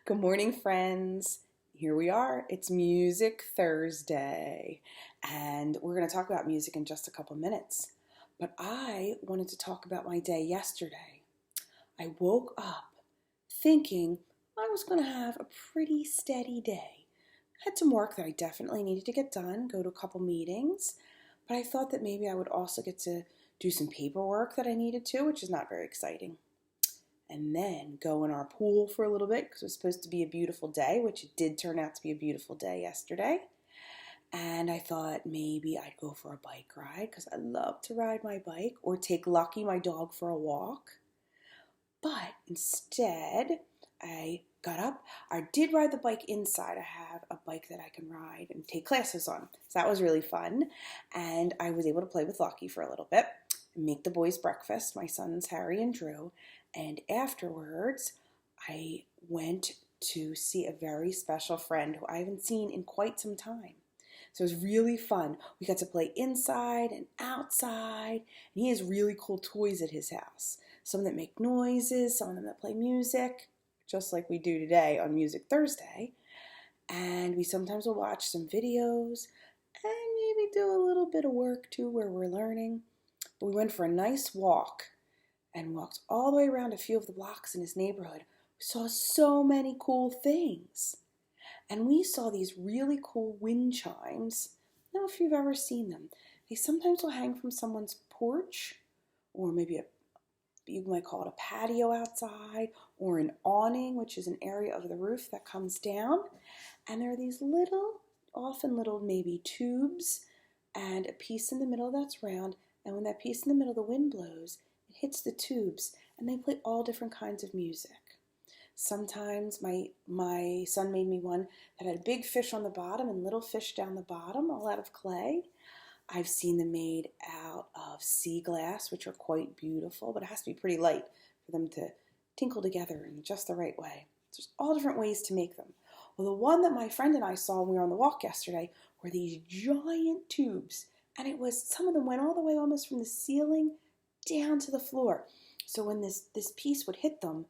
Good morning, friends. Here we are. It's Music Thursday, and we're going to talk about music in just a couple minutes. But I wanted to talk about my day yesterday. I woke up thinking I was going to have a pretty steady day. I had some work that I definitely needed to get done, go to a couple meetings, but I thought that maybe I would also get to do some paperwork that I needed to, which is not very exciting, and then go in our pool for a little bit because it was supposed to be a beautiful day, which it did turn out to be a beautiful day yesterday. And I thought maybe I'd go for a bike ride because I love to ride my bike, or take Lucky, my dog, for a walk. But instead, I got up. I did ride the bike inside. I have a bike that I can ride and take classes on. So that was really fun. And I was able to play with Lucky for a little bit and make the boys breakfast. My sons, Harry and Drew. And afterwards, I went to see a very special friend who I haven't seen in quite some time. So it was really fun. We got to play inside and outside, and he has really cool toys at his house. Some that make noises, some of them that play music, just like we do today on Music Thursday. And we sometimes will watch some videos and maybe do a little bit of work too where we're learning. But we went for a nice walk and walked all the way around a few of the blocks in his neighborhood. We saw so many cool things. And we saw these really cool wind chimes. I don't know if you've ever seen them. They sometimes will hang from someone's porch, or maybe you might call it a patio outside, or an awning, which is an area of the roof that comes down. And there are these often little maybe tubes, and a piece in the middle that's round. And when that piece in the middle, the wind blows, it hits the tubes, and they play all different kinds of music. Sometimes my son made me one that had a big fish on the bottom and little fish down the bottom, all out of clay. I've seen them made out of sea glass, which are quite beautiful, but it has to be pretty light for them to tinkle together in just the right way. So there's all different ways to make them. Well, the one that my friend and I saw when we were on the walk yesterday were these giant tubes, and some of them went all the way almost from the ceiling down to the floor. So when this piece would hit them,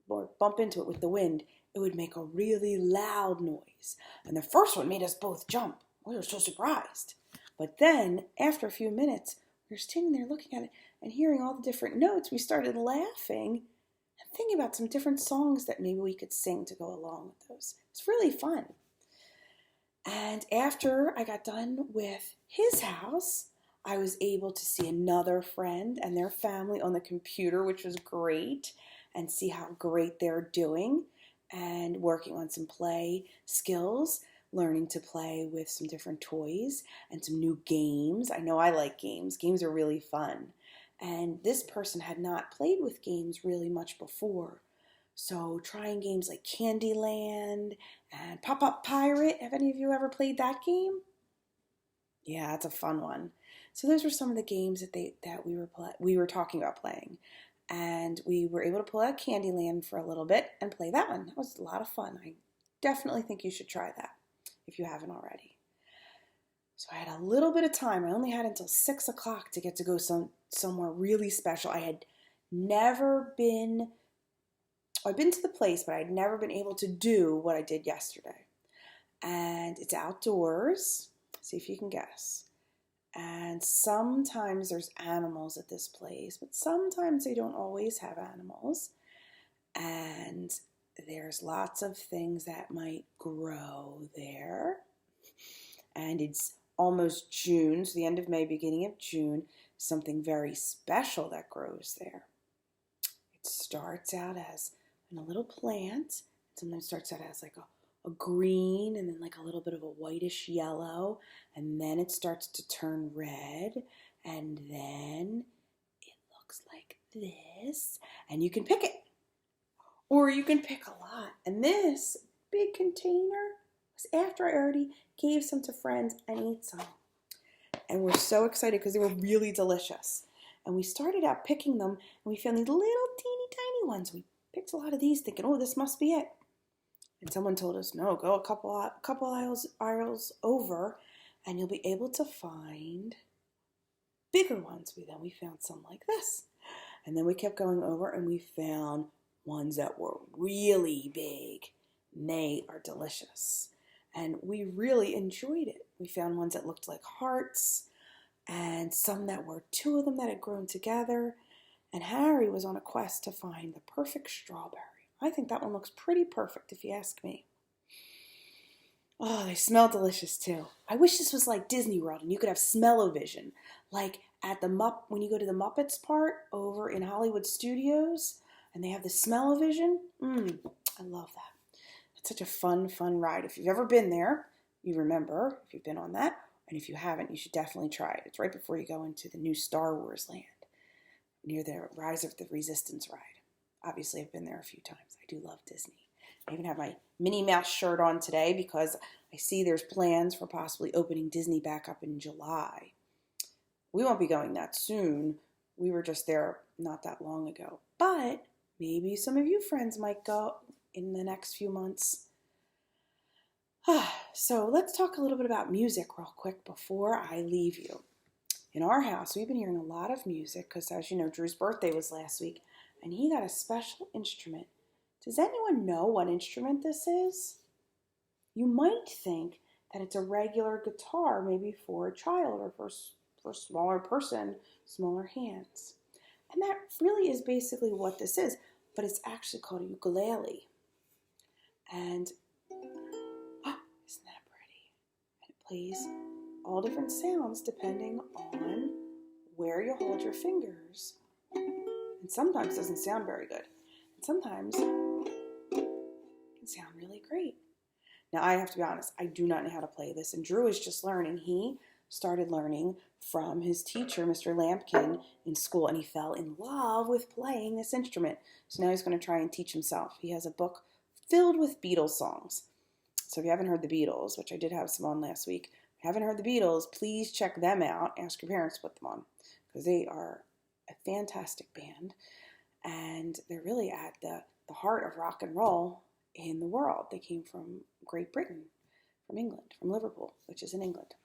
or bump into it with the wind, it would make a really loud noise. And the first one made us both jump. We were so surprised. But then, after a few minutes, we were standing there looking at it and hearing all the different notes. We started laughing and thinking about some different songs that maybe we could sing to go along with those. It's really fun. And after I got done with his house, I was able to see another friend and their family on the computer, which was great, and see how great they're doing and working on some play skills, learning to play with some different toys and some new games. I know I like games. Games are really fun. And this person had not played with games really much before. So trying games like Candyland and Pop-Up Pirate. Have any of you ever played that game? Yeah, it's a fun one. So those were some of the games that we were talking about playing. And we were able to pull out Candyland for a little bit and play that one. That was a lot of fun. I definitely think you should try that if you haven't already. So I had a little bit of time. I only had until 6 o'clock to get to go somewhere really special. I'd been to the place, but I'd never been able to do what I did yesterday. And it's outdoors. See if you can guess. And sometimes there's animals at this place, but sometimes they don't always have animals. And there's lots of things that might grow there. And it's almost June, so the end of May, beginning of June, something very special that grows there. It starts out as a little plant. Sometimes starts out as like a green, and then like a little bit of a whitish yellow, and then it starts to turn red, and then it looks like this, and you can pick it, or you can pick a lot. And this big container was after I already gave some to friends and ate some, and we're so excited because they were really delicious. And we started out picking them, and we found these little teeny tiny ones. We picked a lot of these thinking, oh, this must be it. And someone told us, no, go a couple aisles over, and you'll be able to find bigger ones. Then we found some like this. And then we kept going over, and we found ones that were really big. And they are delicious. And we really enjoyed it. We found ones that looked like hearts and some that were two of them that had grown together. And Harry was on a quest to find the perfect strawberry. I think that one looks pretty perfect if you ask me. Oh, they smell delicious too. I wish this was like Disney World and you could have smell-o-vision. Like at when you go to the Muppets part over in Hollywood Studios and they have the smell-o-vision. I love that. It's such a fun ride. If you've ever been there, you remember if you've been on that. And if you haven't, you should definitely try it. It's right before you go into the new Star Wars land, near the Rise of the Resistance ride. Obviously, I've been there a few times. I do love Disney. I even have my Minnie Mouse shirt on today because I see there's plans for possibly opening Disney back up in July. We won't be going that soon. We were just there not that long ago. But maybe some of you friends might go in the next few months. So let's talk a little bit about music real quick before I leave you. In our house, we've been hearing a lot of music because, as you know, Drew's birthday was last week, and he got a special instrument. Does anyone know what instrument this is? You might think that it's a regular guitar, maybe for a child or for a smaller person, smaller hands. And that really is basically what this is, but it's actually called a ukulele. And isn't that pretty? And it plays all different sounds depending on where you hold your fingers. And sometimes it doesn't sound very good. And sometimes can sound really great. Now, I have to be honest, I do not know how to play this, and Drew is just learning. He started learning from his teacher, Mr. Lampkin, in school, and he fell in love with playing this instrument. So now he's going to try and teach himself. He has a book filled with Beatles songs. So if you haven't heard the Beatles, which I did have some on last week, if you haven't heard the Beatles, please check them out. Ask your parents to put them on, because they are a fantastic band, and they're really at the heart of rock and roll in the world. They came from Great Britain, from England, from Liverpool, which is in England.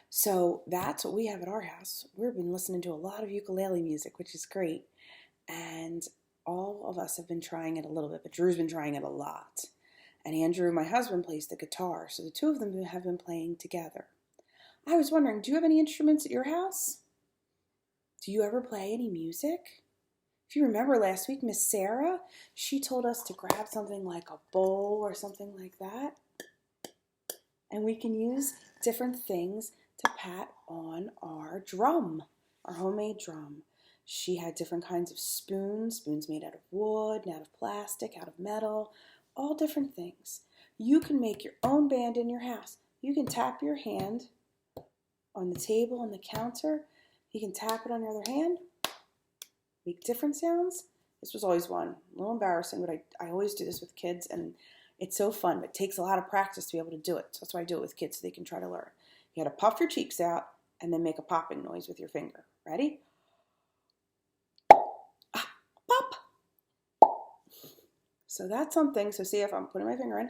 So that's what we have at our house. We've been listening to a lot of ukulele music, which is great. And all of us have been trying it a little bit, but Drew's been trying it a lot. And Andrew, my husband, plays the guitar. So the two of them have been playing together. I was wondering, do you have any instruments at your house? Do you ever play any music? If you remember last week, Miss Sarah, she told us to grab something like a bowl or something like that. And we can use different things to pat on our drum, our homemade drum. She had different kinds of spoons made out of wood, out of plastic, out of metal, all different things. You can make your own band in your house. You can tap your hand on the table, on the counter. You can tap it on your other hand, make different sounds. This was always one. A little embarrassing, but I always do this with kids, and it's so fun, but it takes a lot of practice to be able to do it. So that's why I do it with kids, so they can try to learn. You got to puff your cheeks out and then make a popping noise with your finger. Ready? Pop! So that's something. So see, if I'm putting my finger in,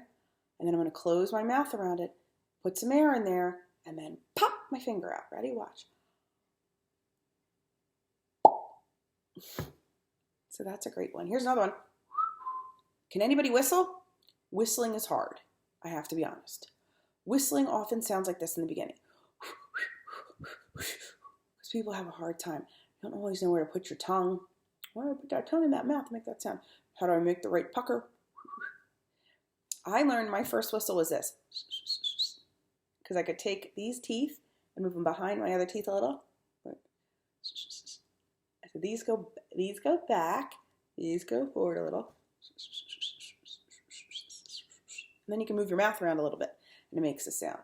and then I'm going to close my mouth around it, put some air in there, and then pop my finger out. Ready? Watch. So that's a great one. Here's another one. Can anybody whistle? Whistling is hard. I have to be honest. Whistling often sounds like this in the beginning. Because people have a hard time. You don't always know where to put your tongue. Where do I put that tongue in that mouth to make that sound? How do I make the right pucker? I learned my first whistle was this. Because I could take these teeth and move them behind my other teeth a little. So these go back, these go forward a little. And then you can move your mouth around a little bit, and it makes a sound.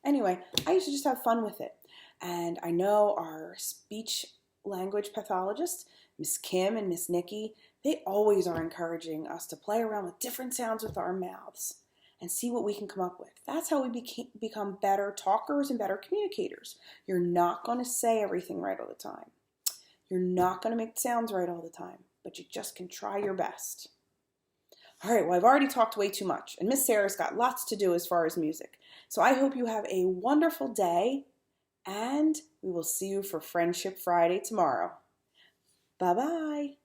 Anyway, I used to just have fun with it. And I know our speech language pathologists, Miss Kim and Miss Nikki, they always are encouraging us to play around with different sounds with our mouths and see what we can come up with. That's how we become better talkers and better communicators. You're not going to say everything right all the time. You're not going to make sounds right all the time, but you just can try your best. All right, well, I've already talked way too much, and Miss Sarah's got lots to do as far as music. So I hope you have a wonderful day, and we will see you for Friendship Friday tomorrow. Bye bye.